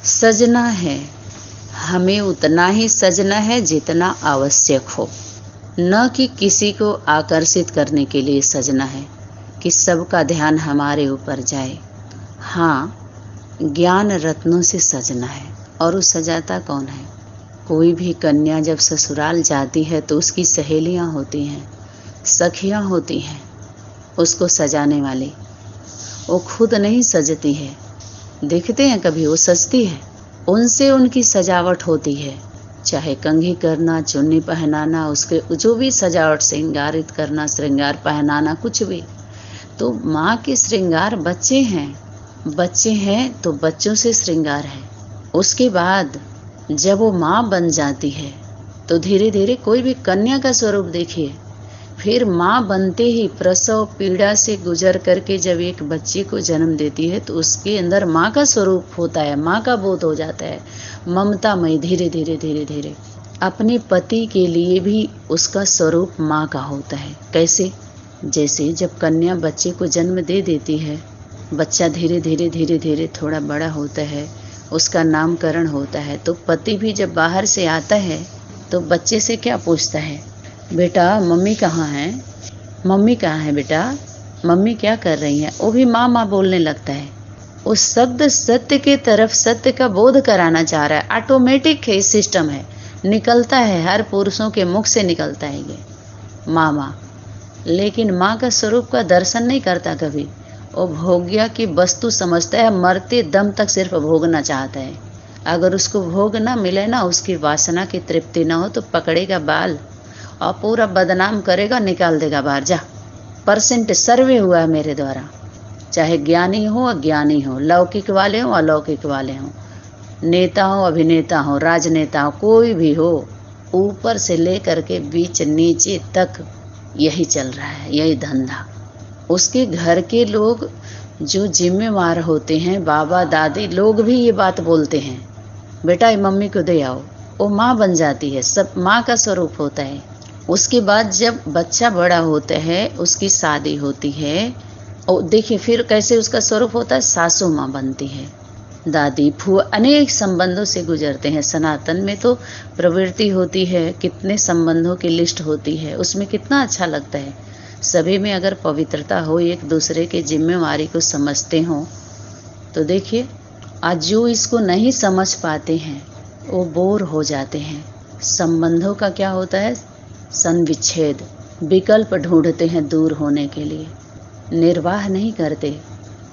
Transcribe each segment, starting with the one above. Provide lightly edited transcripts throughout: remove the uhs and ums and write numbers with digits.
सजना है, हमें उतना ही सजना है जितना आवश्यक हो, न कि किसी को आकर्षित करने के लिए सजना है कि सबका ध्यान हमारे ऊपर जाए। हाँ, ज्ञान रत्नों से सजना है। और वो सजाता कौन है? कोई भी कन्या जब ससुराल जाती है तो उसकी सहेलियां होती हैं, सखियां होती हैं उसको सजाने वाली। वो खुद नहीं सजती है, देखते हैं कभी वो सजती है, उनसे उनकी सजावट होती है। चाहे कंघी करना, चुन्नी पहनाना, उसके जो भी सजावट, श्रृंगारित करना, श्रृंगार पहनाना, कुछ भी। तो माँ के श्रृंगार बच्चे हैं तो बच्चों से श्रृंगार है। उसके बाद जब वो माँ बन जाती है तो धीरे धीरे कोई भी कन्या का स्वरूप देखिए, फिर माँ बनते ही प्रसव पीड़ा से गुजर करके जब एक बच्चे को जन्म देती है तो उसके अंदर माँ का स्वरूप होता है, माँ का बोध हो जाता है, ममतामयी। धीरे धीरे अपने पति के लिए भी उसका स्वरूप माँ का होता है। कैसे? जैसे जब कन्या बच्चे को जन्म दे देती है, बच्चा धीरे धीरे थोड़ा बड़ा होता है, उसका नामकरण होता है, तो पति भी जब बाहर से आता है तो बच्चे से क्या पूछता है? बेटा मम्मी कहाँ है? मम्मी कहाँ है बेटा? मम्मी क्या कर रही है? वो भी माँ माँ बोलने लगता है। उस शब्द सत्य के तरफ, सत्य का बोध कराना चाह रहा है। ऑटोमेटिक है, सिस्टम है, निकलता है, हर पुरुषों के मुख से निकलता है ये माँ माँ। लेकिन माँ का स्वरूप का दर्शन नहीं करता कभी। वो भोग्या की वस्तु समझता है, मरते दम तक सिर्फ भोगना चाहता है। अगर उसको भोग ना मिले ना, उसकी वासना की तृप्ति ना हो तो पकड़ेगा बाल और पूरा बदनाम करेगा, निकाल देगा बाहर। जा, परसेंट सर्वे हुआ है मेरे द्वारा। चाहे ज्ञानी हो अज्ञानी हो, लौकिक वाले हो अलौकिक वाले हो, नेता हो अभिनेता हो, राजनेता हो, कोई भी हो, ऊपर से लेकर के बीच नीचे तक यही चल रहा है, यही धंधा। उसके घर के लोग जो जिम्मेवार होते हैं, बाबा दादी लोग भी ये बात बोलते हैं, बेटा ये मम्मी को दे आओ। वो माँ बन जाती है, सब माँ का स्वरूप होता है। उसके बाद जब बच्चा बड़ा होता है, उसकी शादी होती है, और देखिए फिर कैसे उसका स्वरूप होता है, सासू माँ बनती है, दादी फूआ, अनेक संबंधों से गुजरते हैं। सनातन में तो प्रवृत्ति होती है, कितने संबंधों की लिस्ट होती है, उसमें कितना अच्छा लगता है। सभी में अगर पवित्रता हो, एक दूसरे के जिम्मेवारी को समझते हो, तो देखिए आज जो इसको नहीं समझ पाते हैं वो बोर हो जाते हैं। संबंधों का क्या होता है? संविच्छेद, विकल्प ढूंढते हैं दूर होने के लिए, निर्वाह नहीं करते।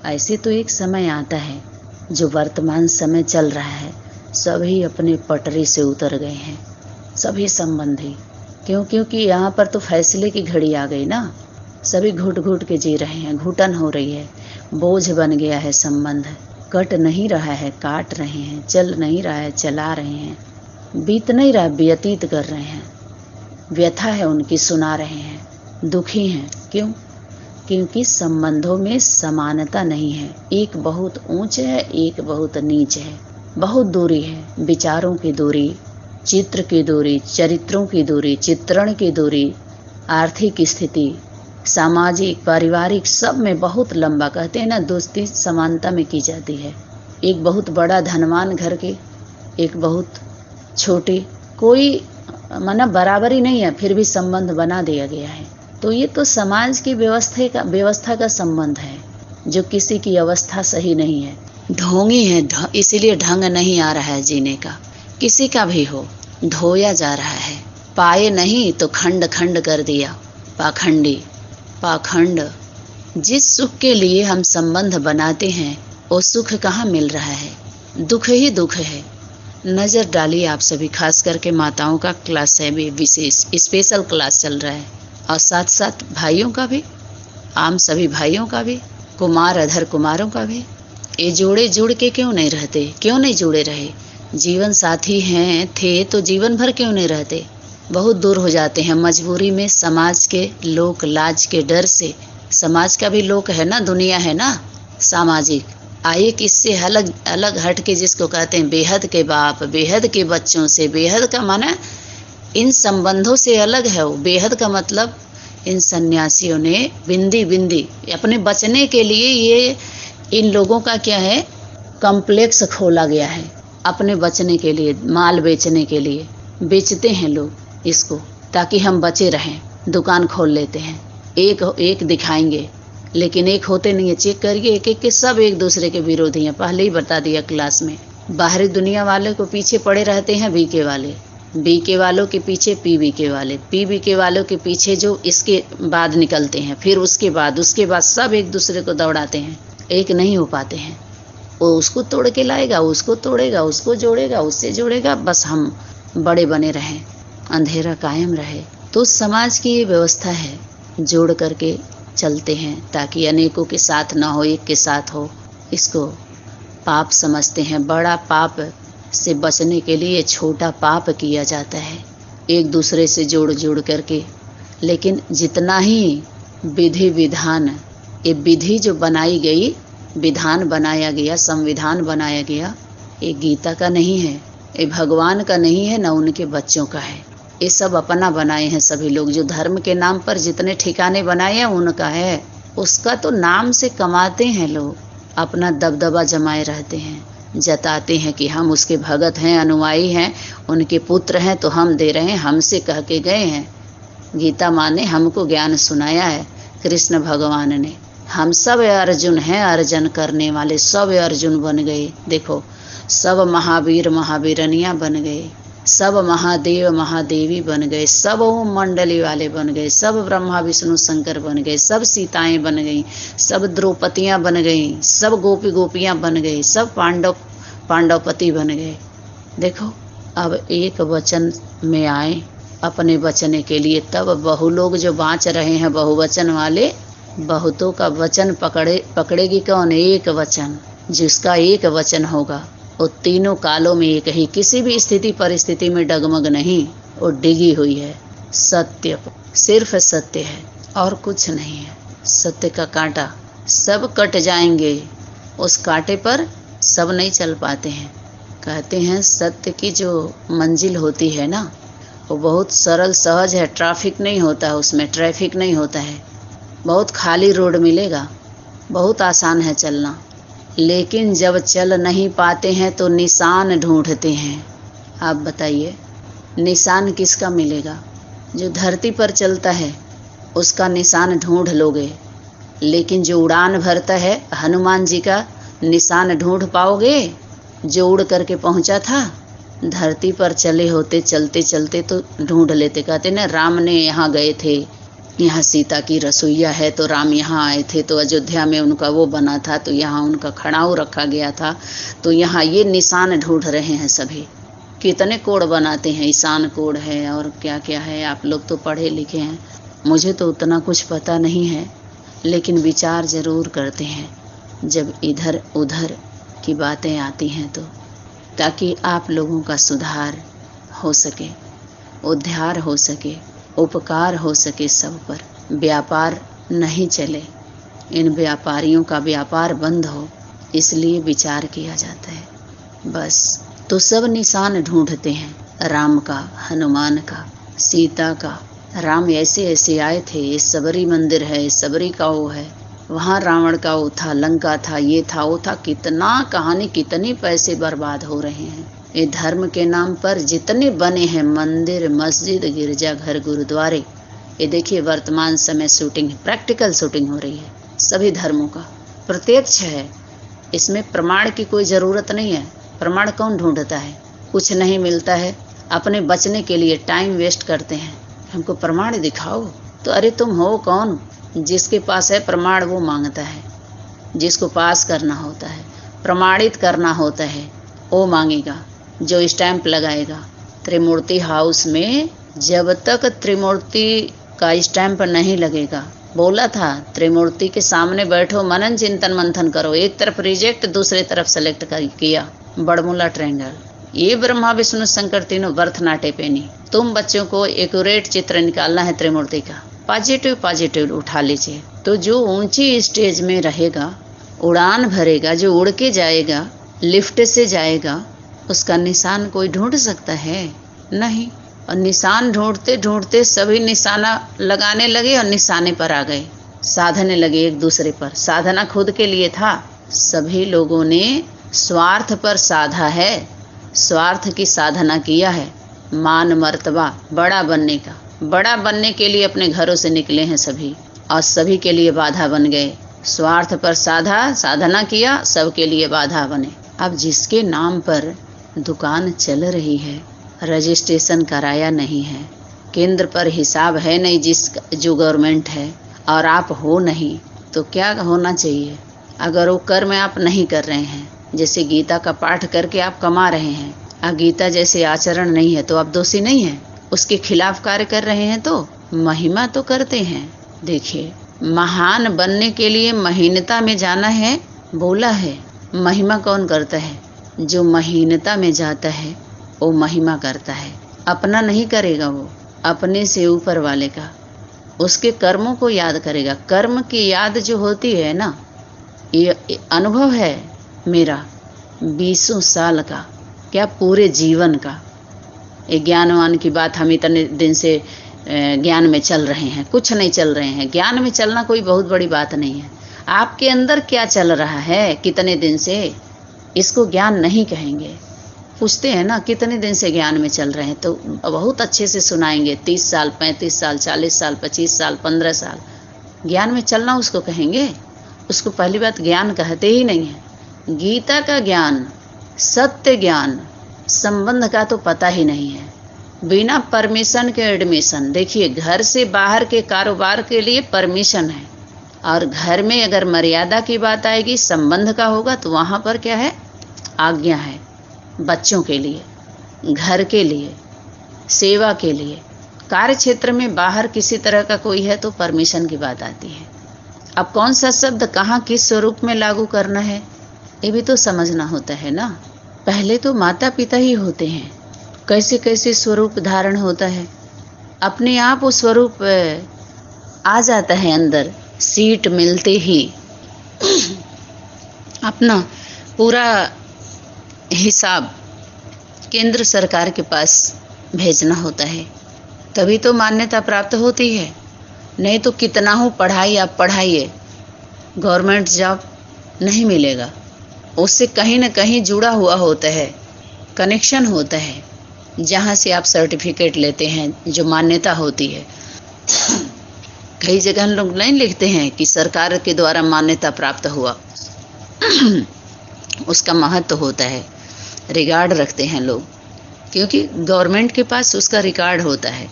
ऐसे तो एक समय आता है, जो वर्तमान समय चल रहा है, सभी अपने पटरी से उतर गए हैं, सभी संबंधी। क्योंकि यहाँ पर तो फैसले की घड़ी आ गई ना। सभी घुट घुट के जी रहे हैं, घुटन हो रही है, बोझ बन गया है संबंध, कट नहीं रहा है काट रहे हैं, चल नहीं रहा है चला रहे हैं, बीत नहीं रहा व्यतीत कर रहे हैं, व्यथा है उनकी सुना रहे हैं, दुखी हैं। क्यों? क्योंकि संबंधों में समानता नहीं है। एक बहुत ऊंच है, एक बहुत नीच है, बहुत दूरी है, विचारों की दूरी, चित्र की दूरी, चरित्रों की दूरी, चित्रण की दूरी, आर्थिक स्थिति, सामाजिक पारिवारिक सब में बहुत लंबा। कहते हैं ना, दोस्ती समानता में की जाती है। एक बहुत बड़ा धनवान घर के, एक बहुत छोटे, कोई माना बराबरी नहीं है, फिर भी संबंध बना दिया गया है। तो ये तो समाज की व्यवस्था का संबंध है, जो किसी की अवस्था सही नहीं है, ढोंगी है, इसीलिए ढंग नहीं आ रहा है जीने का। किसी का भी हो, ढोया जा रहा है, पाए नहीं तो खंड खंड कर दिया, पाखंडी पाखंड। जिस सुख के लिए हम संबंध बनाते हैं वो सुख कहाँ मिल रहा है? दुख ही दुख है। नज़र डालिए आप सभी, खास करके माताओं का क्लास है, भी विशेष स्पेशल क्लास चल रहा है, और साथ साथ भाइयों का भी, आम सभी भाइयों का भी, कुमार अधर कुमारों का भी। ये जोड़े जुड़ के क्यों नहीं रहते? क्यों नहीं जुड़े रहे? जीवन साथी हैं थे तो जीवन भर क्यों नहीं रहते? बहुत दूर हो जाते हैं मजबूरी में, समाज के लोक लाज के डर से। समाज का भी लोक है ना, दुनिया है ना सामाजिक। आइए किससे अलग अलग हट के, जिसको कहते हैं बेहद के बाप, बेहद के बच्चों से, बेहद का माना इन संबंधों से अलग है वो। बेहद का मतलब इन सन्यासियों ने बिंदी बिंदी अपने बचने के लिए, ये इन लोगों का क्या है, कॉम्प्लेक्स खोला गया है। अपने बचने के लिए, माल बेचने के लिए बेचते हैं लोग इसको, ताकि हम बचे रहें। दुकान खोल लेते हैं, एक एक दिखाएंगे, लेकिन एक होते नहीं है। चेक करिए, एक एक के सब एक दूसरे के विरोधी हैं। पहले ही बता दिया क्लास में। बाहरी दुनिया वाले को पीछे पड़े रहते हैं बीके वाले, बीके वालों के पीछे पीबीके वाले, पीबीके वालों के पीछे जो इसके बाद निकलते हैं, फिर उसके बाद सब एक दूसरे को दौड़ाते हैं। एक नहीं हो पाते हैं। वो उसको तोड़ के लाएगा, उसको तोड़ेगा, उसको जोड़ेगा, उससे जोड़ेगा, बस हम बड़े बने रहें, अंधेरा कायम रहे। तो समाज की ये व्यवस्था है, जोड़ करके चलते हैं ताकि अनेकों के साथ ना हो, एक के साथ हो। इसको पाप समझते हैं। बड़ा पाप से बचने के लिए छोटा पाप किया जाता है, एक दूसरे से जोड़ जोड़ करके। लेकिन जितना ही विधि विधान, ये विधि जो बनाई गई, विधान बनाया गया, संविधान बनाया गया, ये गीता का नहीं है, ये भगवान का नहीं है, न उनके बच्चों का है। ये सब अपना बनाए हैं सभी लोग। जो धर्म के नाम पर जितने ठिकाने बनाए हैं उनका है। उसका तो नाम से कमाते हैं लोग, अपना दबदबा जमाए रहते हैं, जताते हैं कि हम उसके भगत हैं, अनुयायी हैं, उनके पुत्र हैं, तो हम दे रहे हैं, हमसे कह के गए हैं। गीता माँ ने हमको ज्ञान सुनाया है, कृष्ण भगवान ने। हम सब अर्जुन हैं, अर्जन करने वाले सब अर्जुन बन गए। देखो, सब महावीर महावीरनियाँ बन गए, सब महादेव महादेवी बन गए, सब ओम मंडली वाले बन गए, सब ब्रह्मा विष्णु शंकर बन गए, सब सीताएं बन गई, सब द्रौपदियाँ बन गई, सब गोपी गोपियाँ बन गई, सब पांडवपति बन गए। देखो, अब एक वचन में आए अपने बचने के लिए। तब बहु लोग जो बाँच रहे हैं, बहुवचन वाले, बहुतों का वचन पकड़ेगी कौन? एक वचन। जिसका एक वचन होगा वो तीनों कालों में एक ही, किसी भी स्थिति परिस्थिति में डगमग नहीं, वो डिगी हुई है। सत्य, सिर्फ सत्य है और कुछ नहीं है। सत्य का कांटा, सब कट जाएंगे, उस कांटे पर सब नहीं चल पाते हैं। कहते हैं सत्य की जो मंजिल होती है ना, वो बहुत सरल सहज है, ट्रैफिक नहीं होता है उसमें, ट्रैफिक नहीं होता है, बहुत खाली रोड मिलेगा, बहुत आसान है चलना। लेकिन जब चल नहीं पाते हैं तो निशान ढूंढते हैं। आप बताइए, निशान किसका मिलेगा? जो धरती पर चलता है उसका निशान ढूंढ लोगे, लेकिन जो उड़ान भरता है, हनुमान जी का निशान ढूंढ पाओगे? जो उड़ करके पहुंचा था, धरती पर चले होते, चलते चलते तो ढूंढ लेते। कहते ना, राम ने यहाँ गए थे, यहाँ सीता की रसोईया है, तो राम यहाँ आए थे, तो अयोध्या में उनका वो बना था, तो यहाँ उनका खड़ाऊ रखा गया था, तो यहाँ ये निशान ढूंढ रहे हैं सभी। कितने कोड बनाते हैं, ईशान कोड है और क्या क्या है। आप लोग तो पढ़े लिखे हैं, मुझे तो उतना कुछ पता नहीं है, लेकिन विचार ज़रूर करते हैं जब इधर उधर की बातें आती हैं तो, ताकि आप लोगों का सुधार हो सके, उद्धार हो सके, उपकार हो सके सब पर। व्यापार नहीं चले, इन व्यापारियों का व्यापार बंद हो, इसलिए विचार किया जाता है बस। तो सब निशान ढूंढते हैं, राम का, हनुमान का, सीता का। राम ऐसे ऐसे आए थे, ये सबरी मंदिर है, ये सबरी का वो है, वहाँ रावण का वो था, लंका था, ये था वो था। कितना कहानी, कितने पैसे बर्बाद हो रहे हैं। ये धर्म के नाम पर जितने बने हैं मंदिर, मस्जिद, गिरजाघर, गुरुद्वारे, ये देखिए वर्तमान समय शूटिंग, प्रैक्टिकल शूटिंग हो रही है सभी धर्मों का, प्रत्यक्ष है। इसमें प्रमाण की कोई ज़रूरत नहीं है। प्रमाण कौन ढूंढता है? कुछ नहीं मिलता है, अपने बचने के लिए टाइम वेस्ट करते हैं। हमको प्रमाण दिखाओ, तो अरे तुम हो कौन? जिसके पास है प्रमाण वो मांगता है, जिसको पास करना होता है, प्रमाणित करना होता है, वो मांगेगा, जो स्टैंप लगाएगा। त्रिमूर्ति हाउस में जब तक त्रिमूर्ति का स्टैंप नहीं लगेगा, बोला था त्रिमूर्ति के सामने बैठो, मनन चिंतन मंथन करो, एक तरफ रिजेक्ट, दूसरे तरफ सेलेक्ट किया, बड़मूला ट्रायंगल। ये ब्रह्मा विष्णु शंकर तीनों बर्थ नाटे पेनी। तुम बच्चों को एक्यूरेट चित्र निकालना है त्रिमूर्ति का, पॉजिटिव पॉजिटिव उठा लीजिए। तो जो ऊंची स्टेज में रहेगा, उड़ान भरेगा, जो उड़ के जाएगा, लिफ्ट से जाएगा, उसका निशान कोई ढूंढ सकता है? नहीं। और निशान ढूंढते ढूंढते सभी निशाना लगाने लगे और निशाने पर आ गए, साधने लगे एक दूसरे पर। साधना खुद के लिए था, सभी लोगों ने स्वार्थ पर साधा है। स्वार्थ की साधना किया है, मान मर्तबा बड़ा बनने का। बड़ा बनने के लिए अपने घरों से निकले हैं सभी, और सभी के लिए बाधा बन गए। स्वार्थ पर साधना किया, सबके लिए बाधा बने। अब जिसके नाम पर दुकान चल रही है, रजिस्ट्रेशन कराया नहीं है, केंद्र पर हिसाब है नहीं जो गवर्नमेंट है, और आप हो नहीं, तो क्या होना चाहिए? अगर वो कर्म आप नहीं कर रहे हैं, जैसे गीता का पाठ करके आप कमा रहे हैं, गीता जैसे आचरण नहीं है तो आप दोषी नहीं हैं। उसके खिलाफ कार्य कर रहे हैं तो महिमा तो करते हैं। देखिए, महान बनने के लिए महीनता में जाना है, बोला है। महिमा कौन करता है? जो महीनता में जाता है वो महिमा करता है। अपना नहीं करेगा, वो अपने से ऊपर वाले का, उसके कर्मों को याद करेगा। कर्म की याद जो होती है ना, ये अनुभव है मेरा 20 साल का, क्या पूरे जीवन का। ये ज्ञानवान की बात, हम इतने दिन से ज्ञान में चल रहे हैं, कुछ नहीं चल रहे हैं। ज्ञान में चलना कोई बहुत बड़ी बात नहीं है। आपके अंदर क्या चल रहा है कितने दिन से, इसको ज्ञान नहीं कहेंगे। पूछते हैं ना कितने दिन से ज्ञान में चल रहे हैं, तो बहुत अच्छे से सुनाएंगे। 30 साल, 35 साल, 40 साल, 25 साल, 15 साल ज्ञान में चलना उसको कहेंगे। उसको पहली बात ज्ञान कहते ही नहीं है। गीता का ज्ञान, सत्य ज्ञान, संबंध का तो पता ही नहीं है। बिना परमिशन के एडमिशन। देखिए, घर से बाहर के कारोबार के लिए परमिशन है, और घर में अगर मर्यादा की बात आएगी, संबंध का होगा, तो वहाँ पर क्या है? आज्ञा है। बच्चों के लिए, घर के लिए, सेवा के लिए। कार्य क्षेत्र में बाहर किसी तरह का कोई है तो परमिशन की बात आती है। अब कौन सा शब्द कहाँ किस स्वरूप में लागू करना है, ये भी तो समझना होता है ना। पहले तो माता पिता ही होते हैं, कैसे कैसे स्वरूप धारण होता है, अपने आप वो स्वरूप आ जाता है अंदर। सीट मिलते ही अपना पूरा हिसाब केंद्र सरकार के पास भेजना होता है, तभी तो मान्यता प्राप्त होती है। नहीं तो कितना हो पढ़ाई आप पढ़ाइए, गवर्नमेंट जॉब नहीं मिलेगा। उससे कहीं ना कहीं जुड़ा हुआ होता है, कनेक्शन होता है, जहाँ से आप सर्टिफिकेट लेते हैं, जो मान्यता होती है। कई जगह हम लोग नहीं लिखते हैं कि सरकार के द्वारा मान्यता प्राप्त हुआ। उसका महत्व होता है, रिकॉर्ड रखते हैं लोग, क्योंकि गवर्नमेंट के पास उसका रिकॉर्ड होता है।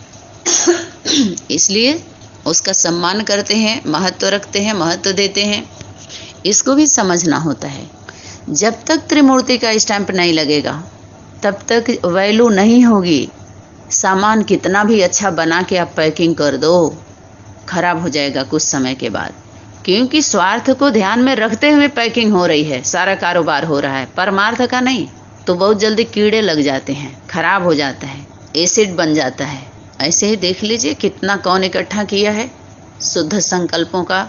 इसलिए उसका सम्मान करते हैं, महत्व रखते हैं, महत्व देते हैं। इसको भी समझना होता है। जब तक त्रिमूर्ति का स्टैंप नहीं लगेगा तब तक वैल्यू नहीं होगी। सामान कितना भी अच्छा बना के आप पैकिंग कर दो, खराब हो जाएगा कुछ समय के बाद, क्योंकि स्वार्थ को ध्यान में रखते हुए पैकिंग हो रही है, सारा कारोबार हो रहा है, परमार्थ का नहीं। तो बहुत जल्दी कीड़े लग जाते हैं, खराब हो जाता है, एसिड बन जाता है। ऐसे ही देख लीजिए कितना कौन इकट्ठा किया है शुद्ध संकल्पों का,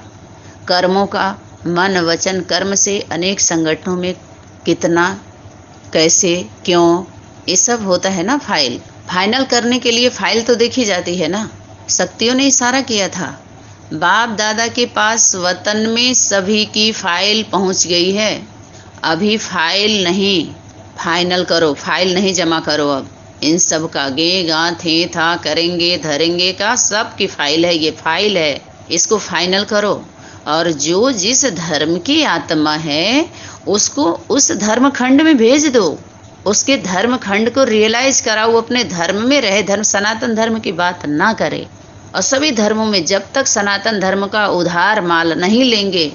कर्मों का, मन वचन कर्म से अनेक संगठनों में कितना, कैसे, क्यों, ये सब होता है ना। फाइनल करने के लिए फाइल तो देखी जाती है ना। शक्तियों ने इशारा किया था, बाप दादा के पास वतन में सभी की फाइल पहुंच गई है, अभी फाइल नहीं, फाइनल करो, फाइल नहीं जमा करो। अब इन सब का गे गा थे था करेंगे धरेंगे का सब की फाइल है, ये फाइल है, इसको फाइनल करो। और जो जिस धर्म की आत्मा है उसको उस धर्म खंड में भेज दो, उसके धर्म खंड को रियलाइज कराओ, अपने धर्म में रहे। धर्म सनातन धर्म की बात ना करे। और सभी धर्मों में जब तक सनातन धर्म का उधार माल नहीं लेंगे,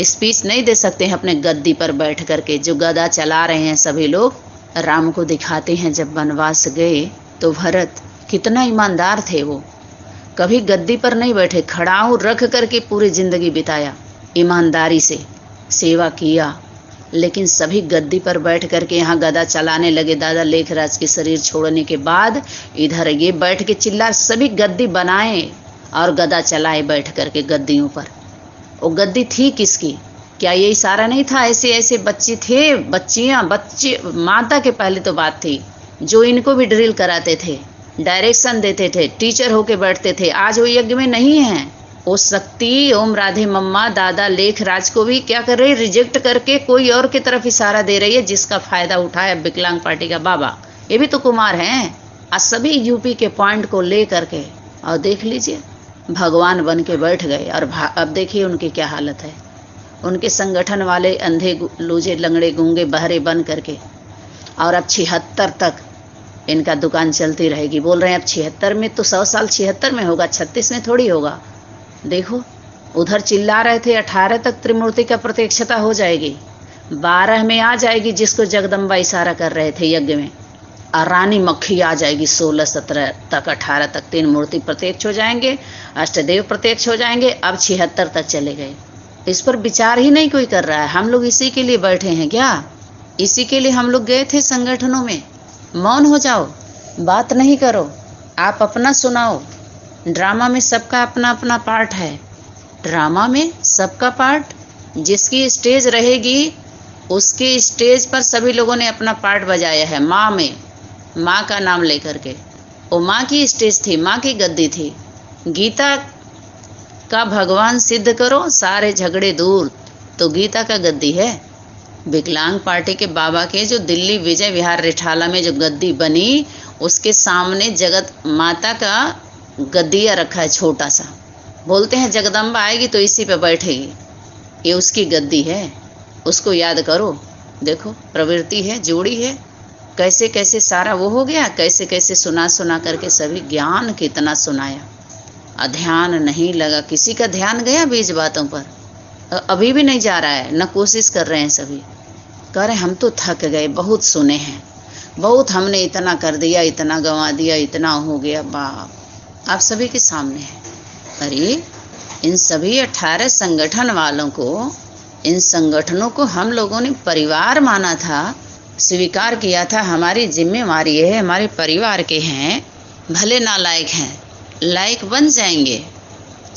स्पीच नहीं दे सकते हैं अपने गद्दी पर बैठ करके। जो गदा चला रहे हैं सभी लोग, राम को दिखाते हैं जब वनवास गए तो भरत कितना ईमानदार थे। वो कभी गद्दी पर नहीं बैठे, खड़ाऊ रख करके पूरी जिंदगी बिताया, ईमानदारी से सेवा किया। लेकिन सभी गद्दी पर बैठ करके यहाँ गदा चलाने लगे। दादा लेखराज के शरीर छोड़ने के बाद इधर ये बैठ के चिल्ला, सभी गद्दी बनाए और गदा चलाए बैठ करके गद्दियों पर। वो गद्दी थी किसकी? क्या ये इशारा नहीं था? ऐसे ऐसे बच्चे थे, बच्चियाँ, बच्चे, माता के पहले तो बात थी, जो इनको भी ड्रिल कराते थे, डायरेक्शन देते थे, टीचर होके बैठते थे। आज वो यज्ञ में नहीं है, वो शक्ति ओम राधे मम्मा दादा लेख राज को भी क्या कर रही है, रिजेक्ट करके कोई और की तरफ इशारा दे रही है, जिसका फायदा उठाए विकलांग पार्टी का बाबा। ये भी तो कुमार हैं। आज सभी यूपी के पॉइंट को ले करके और देख लीजिए भगवान बन के बैठ गए। और अब देखिए उनकी क्या हालत है। उनके संगठन वाले अंधे लूजे लंगड़े गूंगे बहरे बन करके, और अब 76 तक इनका दुकान चलती रहेगी। बोल रहे हैं अब 76 में, तो 100 साल 76 में होगा, 36 में थोड़ी होगा। देखो उधर चिल्ला रहे थे 18 तक त्रिमूर्ति का प्रत्यक्षता हो जाएगी, 12 में आ जाएगी जिसको जगदम्बा इशारा कर रहे थे यज्ञ में, और रानी मक्खी आ जाएगी 16-17 तक, 18 तक 3 मूर्ति प्रत्यक्ष हो जाएंगे, अष्टदेव प्रत्यक्ष हो जाएंगे। अब 76 तक चले गए। इस पर विचार ही नहीं कोई कर रहा है। हम लोग इसी के लिए बैठे हैं क्या? इसी के लिए हम लोग गए थे संगठनों में। मौन हो जाओ, बात नहीं करो, आप अपना सुनाओ। ड्रामा में सबका अपना अपना पार्ट है। ड्रामा में सबका पार्ट, जिसकी स्टेज रहेगी उसके स्टेज पर सभी लोगों ने अपना पार्ट बजाया है। माँ में, माँ का नाम लेकर के, वो माँ की स्टेज थी, माँ की गद्दी थी। गीता का भगवान सिद्ध करो, सारे झगड़े दूर, तो गीता का गद्दी है। विकलांग पार्टी के बाबा के जो दिल्ली विजय विहार रिठाला में जो गद्दी बनी, उसके सामने जगत माता का गद्दिया रखा है छोटा सा। बोलते हैं जगदम्बा आएगी तो इसी पे बैठेगी, ये उसकी गद्दी है। उसको याद करो। देखो प्रवृत्ति है, जोड़ी है, कैसे कैसे सारा वो हो गया, कैसे कैसे सुना सुना करके सभी ज्ञान कितना सुनाया। ध्यान नहीं लगा, किसी का ध्यान गया बीज बातों पर? अभी भी नहीं जा रहा है, न कोशिश कर रहे हैं। सभी कह रहे हम तो थक गए, बहुत सुने हैं, बहुत हमने इतना कर दिया, इतना गंवा दिया, इतना हो गया। बाप आप सभी के सामने है। अरे इन सभी 18 संगठन वालों को, इन संगठनों को हम लोगों ने परिवार माना था, स्वीकार किया था। हमारी जिम्मेवारी है, हमारे परिवार के हैं, भले नालायक हैं, लायक बन जाएंगे।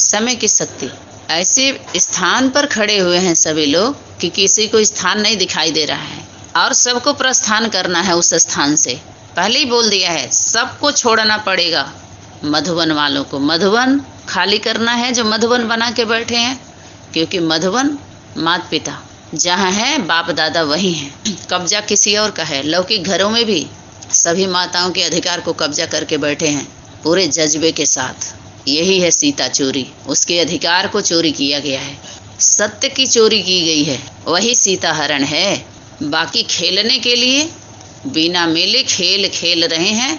समय की शक्ति, ऐसे स्थान पर खड़े हुए हैं सभी लोग कि किसी को स्थान नहीं दिखाई दे रहा है, और सबको प्रस्थान करना है उस स्थान से। पहले ही बोल दिया है, सबको छोड़ना पड़ेगा। मधुबन वालों को मधुबन खाली करना है, जो मधुबन बना के बैठे हैं, क्योंकि मधुबन माता पिता जहाँ है, बाप दादा वही हैं। कब्जा किसी और का है। लौकिक घरों में भी सभी माताओं के अधिकार को कब्जा करके बैठे हैं पूरे जज्बे के साथ। यही है सीता चोरी, उसके अधिकार को चोरी किया गया है, सत्य की चोरी की गई है, वही सीता हरण है। बाकी खेलने के लिए बिना मेले खेल खेल रहे हैं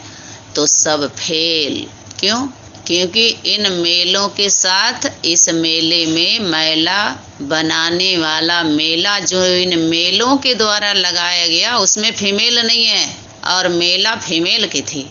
तो सब फेल। क्यों? क्योंकि इन मेलों के साथ इस मेले में मैला बनाने वाला मेला जो इन मेलों के द्वारा लगाया गया, उसमें फीमेल नहीं है, और मेला फीमेल की थी।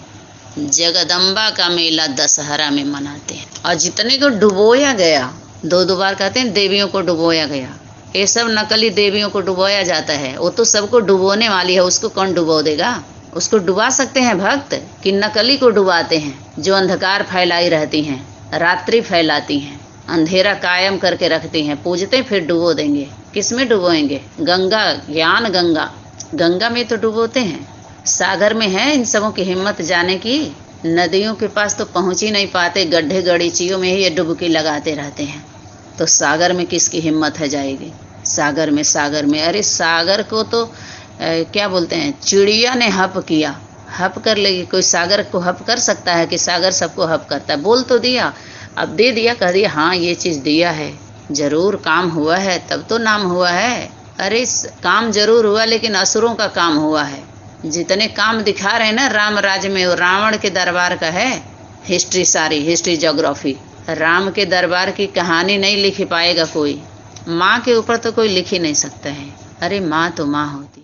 जगदम्बा का मेला दशहरा में मनाते हैं, और जितने को डुबोया गया, 2 बार कहते हैं देवियों को डुबोया गया, ये सब नकली देवियों को डुबोया जाता है। वो तो सबको डुबोने वाली है, उसको कौन डुबो देगा? उसको डुबा सकते हैं भक्त, कि नकली को डुबाते हैं, जो अंधकार फैलाई रहती हैं, रात्रि फैलाती हैं, अंधेरा कायम करके रखती हैं, पूजते फिर डुबो देंगे। किस में डुबोएंगे? गंगा, ज्ञान गंगा, गंगा में तो डुबोते हैं। सागर में है इन सबों की हिम्मत जाने की? नदियों के पास तो पहुंच ही नहीं पाते, गड्ढे गड़ीचियों में ही ये डुबकी लगाते रहते हैं। तो सागर में किसकी हिम्मत है जाएगी? सागर में अरे सागर को तो क्या बोलते हैं, चिड़िया ने हप किया, हप कर लेगी। कोई सागर को हप कर सकता है कि सागर सबको हप करता है? बोल तो दिया, अब दे दिया, कह दिया हाँ ये चीज़ दिया है, जरूर काम हुआ है, तब तो नाम हुआ है। अरे काम जरूर हुआ, लेकिन असुरों का काम हुआ है। जितने काम दिखा रहे हैं ना राम राज्य में, वो रावण के दरबार का है। हिस्ट्री, सारी हिस्ट्री ज्योग्राफी, राम के दरबार की कहानी नहीं लिख पाएगा कोई। माँ के ऊपर तो कोई लिख ही नहीं सकता है। अरे माँ तो माँ होती।